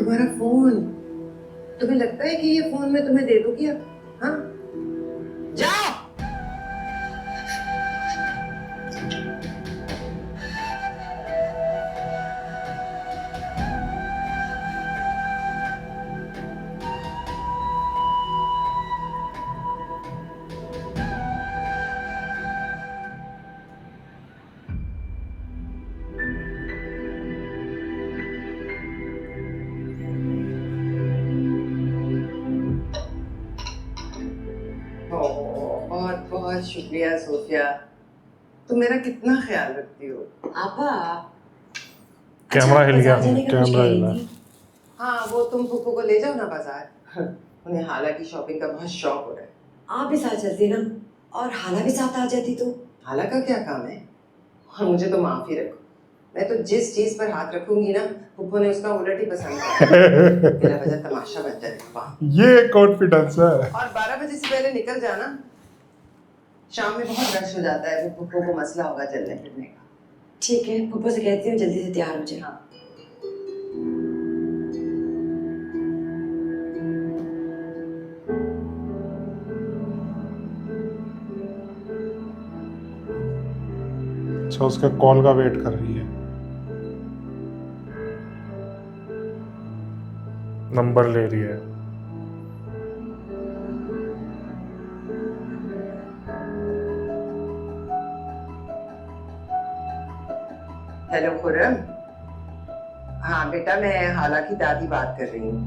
तुम्हारा फोन, तुम्हें लगता है कि ये फोन मैं तुम्हें दे दूंगी अब? हाँ, जाओ। बहुत बहुत शुक्रिया सोफिया, तुम मेरा कितना ख्याल रखती हो। आपा कैमरा हिल गया, बाजार जाने का कुछ कैमरा कह रही हिला। थी। हाँ, वो तुम पुप्पू को ले जाओ ना बाजार। उन्हें हाला की शॉपिंग का बहुत शौक हो रहा है। आप भी साथ चलती ना, और हाला भी साथ आ जाती तो। हाला का क्या काम है, और मुझे तो माफ ही रखो। मैं तो जिस चीज पर हाथ रखूंगी ना, पुप्पू ने उसका उलट ही पसंद किया। मेरा वजह तमाशा बन जाएगा। ये कॉन्फिडेंस है। और 12 बजे से पहले निकल जाना, शाम में बहुत रश हो जाता है, वो पुप्पू को मसला होगा चलने फिरने का। ठीक है, पप्पा से कहती हूँ जल्दी से तैयार हो जाए। हाँ। अच्छा, उसका कॉल का वेट कर रही है, नंबर ले रही है। हेलो खुरम। हाँ बेटा, मैं हाला की दादी बात कर रही हूँ।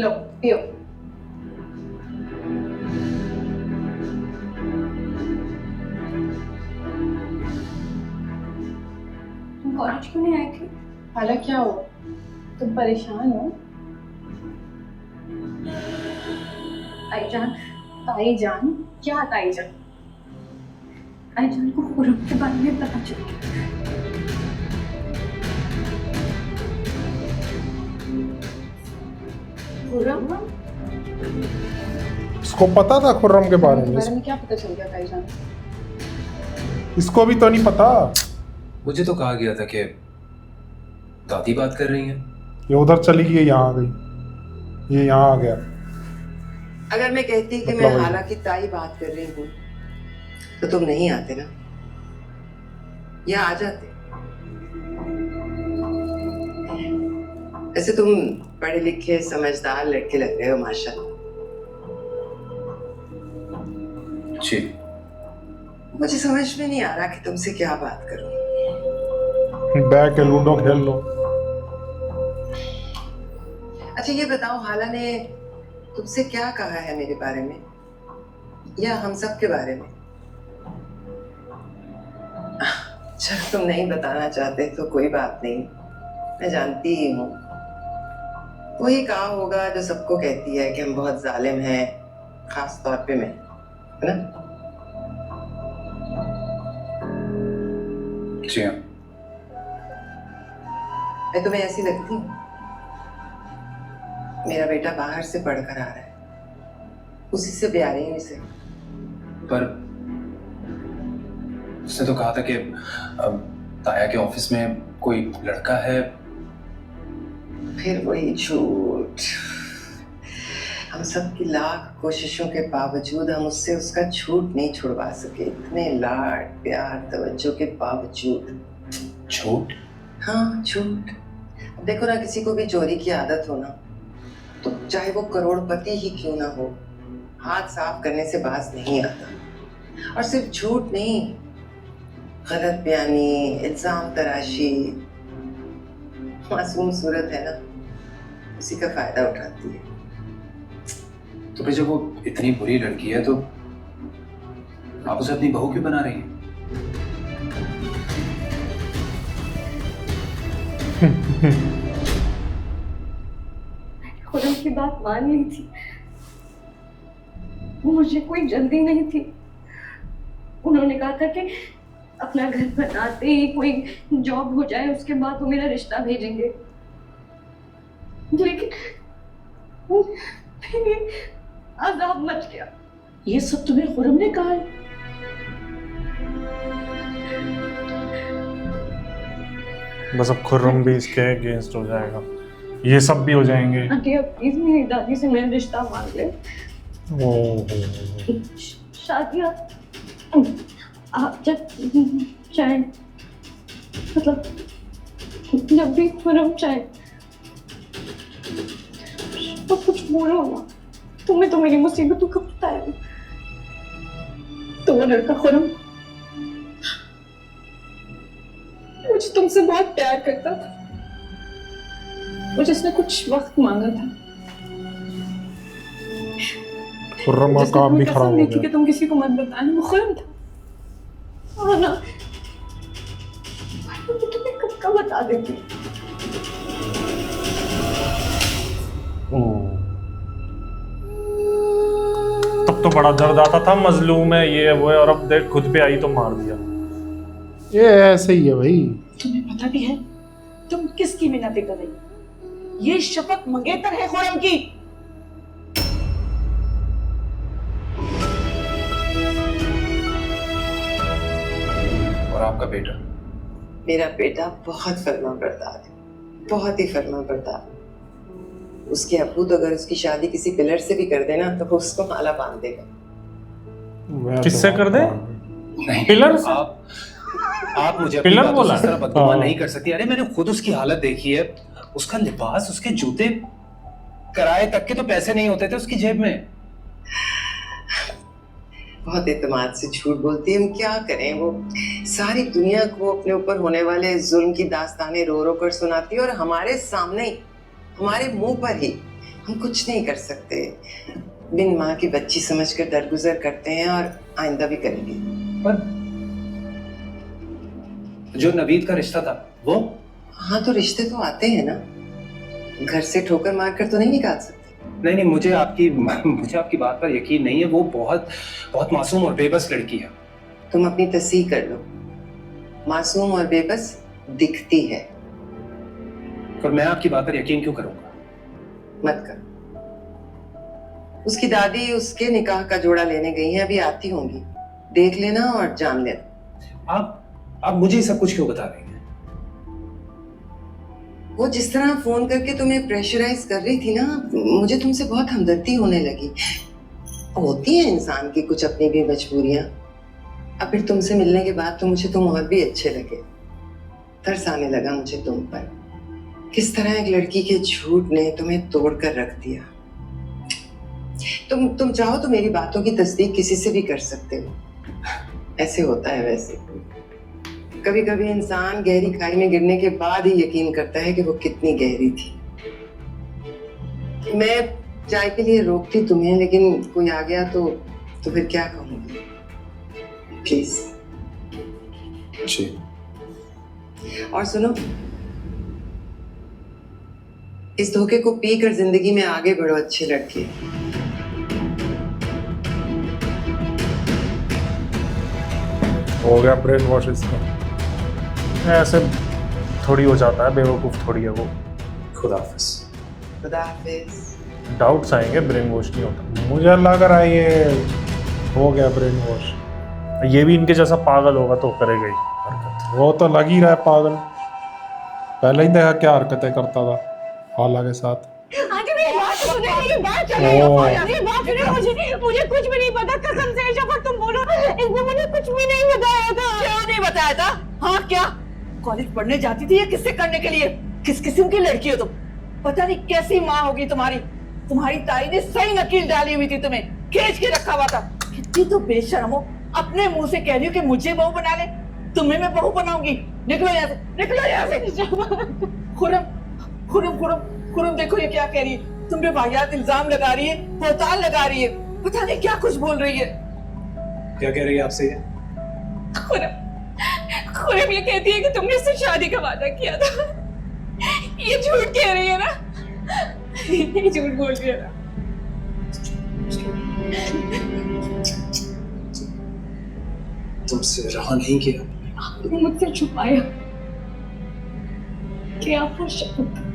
लो पियो। तुम कॉलेज क्यों नहीं आई थी? हाला क्या हुआ, तुम परेशान हो? ताई जान, क्या ताई जान? ताई जान को खुरम के बारे में पता चल गया। खुरम? इसको पता था खुर्रम के बारे में, बारे में क्या पता चल गया ताई जान? इसको भी तो नहीं पता। मुझे तो कहा गया था कि दादी बात कर रही हैं। ये उधर चली गई, यहाँ आ गई, ये यहाँ आ गया। अगर मैं कहती कि मैं हाला की ताई बात कर रही हूँ तो तुम नहीं आते ना, या आ जाते? ऐसे तुम पढ़े लिखे समझदार लड़के लग रहे हो माशाल्लाह। जी। मुझे समझ में नहीं आ रहा कि तुमसे क्या बात करूं। बैठ के लूडो खेल लो। अच्छा ये बताओ, हाला ने तुमसे क्या कहा है मेरे बारे में, या हम सब के बारे में? चलो तुम नहीं बताना चाहते तो कोई बात नहीं, मैं जानती ही हूँ। वही कहा होगा जो सबको कहती है कि हम बहुत जालिम हैं, खास तौर पे मैं, है ना? जी हाँ। मैं तुम्हें ऐसी लगती हूँ? मेरा बेटा बाहर से पढ़कर आ रहा है, उसी से ब्याह रही हूँ इसे। पर उसने तो कहा था कि ताया के ऑफिस में कोई लड़का है। फिर वही झूठ। हम सब की लाख कोशिशों के बावजूद हम उससे उसका झूठ नहीं छुड़वा सके, इतने लाड प्यार तवज्जो के बावजूद। झूठ? हाँ झूठ। अब देखो ना, किसी को भी चोरी की आदत हो ना, तो चाहे वो करोड़पति ही क्यों ना हो, हाथ साफ करने से बाज नहीं आता। और सिर्फ झूठ नहीं, गलत बयानी, इल्जाम तराशी, मासूम सूरत है ना, उसी का फायदा उठाती है। तो फिर जब वो इतनी बुरी लड़की है तो आप उसे अपनी बहू क्यों बना रही हैं? खुरम की बात मान ली थी, मुझे कोई जल्दी नहीं थी। उन्होंने कहा था कि अपना घर बनाते ही कोई जॉब हो जाए, उसके बाद वो मेरा रिश्ता भेजेंगे। लेकिन फिर ये अजाब मच गया। ये सब तुम्हें खुरम ने कहा है? बस अब खुर्रम भी इसके अगेंस्ट हो जाएगा, ये सब भी हो जाएंगे। आंटी आप प्लीज मेरी दादी से मेरा रिश्ता मांग ले। ओहो, शादियाँ आप जब चाहे, मतलब जब भी खुरम चाहे तो कुछ बोलो ना, तुम्हें तो मेरी मुसीबतों का पता है। तो वो लड़का खुरम मुझे तुमसे बहुत प्यार करता था, मुझे उसने कुछ वक्त मांगा था, खुर्रम का जिसने काम भी तुम्हें खराब कसम हो दी थी कि गया। तुम किसी को मत बताना, वो खुरम था। और ना मैं तुम्हें कब का बता देती। ओह, तब तो बड़ा दर्द आता था, मजलूम है ये है वो है, और अब देख खुद पे आई तो मार दिया। ये ऐसे ही है भाई। तुम्हें पता भी है तुम किसकी मिन्नतें कर रही? ये शफक मंगेतर है खुरम की। और आपका बेटा? मेरा बेटा बहुत फर्मा बरदार है, बहुत ही फर्मा बरदार। उसके अब्बू तो अगर उसकी शादी किसी पिलर से भी कर देना तो वो उसको माला बांध देगा। तो किससे कर दे? नहीं पिलर से? आप मुझे अपनी पिलर बातों से बोला? इस तरह बदगुमान हाँ। नहीं कर सकती। अरे मैंने खुद उसकी हालत देखी है, उसका लिबास, उसके जूते, किराए तक के तो पैसे नहीं होते थे उसकी जेब में। बहुत एतमाद से झूठ बोलती है, हम क्या करें। वो सारी दुनिया को अपने ऊपर होने वाले जुल्म की दास्तानें रो रो कर सुनाती है और हमारे सामने ही, हमारे मुंह पर ही हम कुछ नहीं कर सकते। बिन माँ की बच्ची समझकर दरगुजर करते हैं और आइंदा भी करेंगे। पर जो नवीद का रिश्ता था वो? हाँ तो रिश्ते तो आते हैं ना, घर से ठोकर मारकर तो नहीं निकाल सकते। नहीं, मुझे आपकी बात पर यकीन नहीं है। वो बहुत बहुत मासूम और बेबस लड़की है। तुम अपनी तस्दीक कर लो, मासूम और बेबस दिखती है। और मैं आपकी बात पर यकीन क्यों करूंगा? मत कर। उसकी दादी उसके निकाह का जोड़ा लेने गई हैं, अभी आती होंगी, देख लेना और जान लेना। आप मुझे सब कुछ क्यों बता रही हैं? वो जिस तरह फोन करके तुम्हें प्रेशराइज कर रही थी ना, मुझे तुमसे बहुत हमदर्दी होने लगी। होती है इंसान की कुछ अपनी भी मजबूरियां। अब फिर तुमसे मिलने के बाद तो मुझे तुम और भी अच्छे लगे। तरस आने लगा मुझे तुम पर। किस तरह एक लड़की के झूठ ने तुम्हें तोड़ कर रख दिया। तुम चाहो तो मेरी बातों की तस्दीक किसी से भी कर सकते हो, ऐसे होता है। वैसे कभी कभी इंसान गहरी खाई में गिरने के बाद ही यकीन करता है कि वो कितनी गहरी थी। मैं चाय के लिए रोकती तुम्हें, लेकिन कोई आ गया तो फिर क्या कहूँगी। प्लीज। जी। और सुनो, इस धोखे को पीकर जिंदगी में आगे बढ़ो अच्छे लड़के। हो गया ब्रेन वॉश इसका। ऐसे थोड़ी हो जाता है, बेवकूफ थोड़ी है वो। खुदा हाफिज। खुदा हाफिज। डाउट्स आएंगे, ब्रेन वॉश नहीं होता। मुझे लग रहा है ये हो गया ब्रेन वॉश। ये भी इनके जैसा पागल होगा तो करेगा ही हरकत। वो तो लग ही रहा है पागल, पहले ही देखा क्या हरकतें करता था हाला के साथ। आंटी मेरी बात सुने, मेरी बात सुने, मेरी बात सुने। मुझे कुछ भी नहीं पता, कसम से शफक तुम बोलो, इसने मुझे कुछ भी नहीं बताया था। क्या नहीं बताया था? हाँ क्या कॉलेज पढ़ने जाती थी या किससे करने के लिए? किस किस्म की लड़की हो तुम? पता नहीं कैसी माँ होगी तुम्हारी ताई ने सही नकील डाली हुई थी, तुम्हें खींच के रखा हुआ था। कितनी तो बेशर्म हो, अपने मुंह से कह रही हो कि मुझे बहू बना ले, तुम्हें मैं बहू बनाऊंगी। निकलो यहाँ से, निकलो यहाँ से। खुरम देखो ये क्या कह रही है, तुम पे वाहियात इल्जाम लगा रही है, बोहतान लगा रही है, पता नहीं क्या कुछ बोल रही है। क्या कह रही है आपसे ये? खुरम ये कहती है कि तुमने इससे शादी का वादा किया था। ये झूठ कह रही है ना, ये झूठ बोल रही है ना। तुमसे रहा नहीं किया, आपने मुझसे छुपाया कि आपका शब्द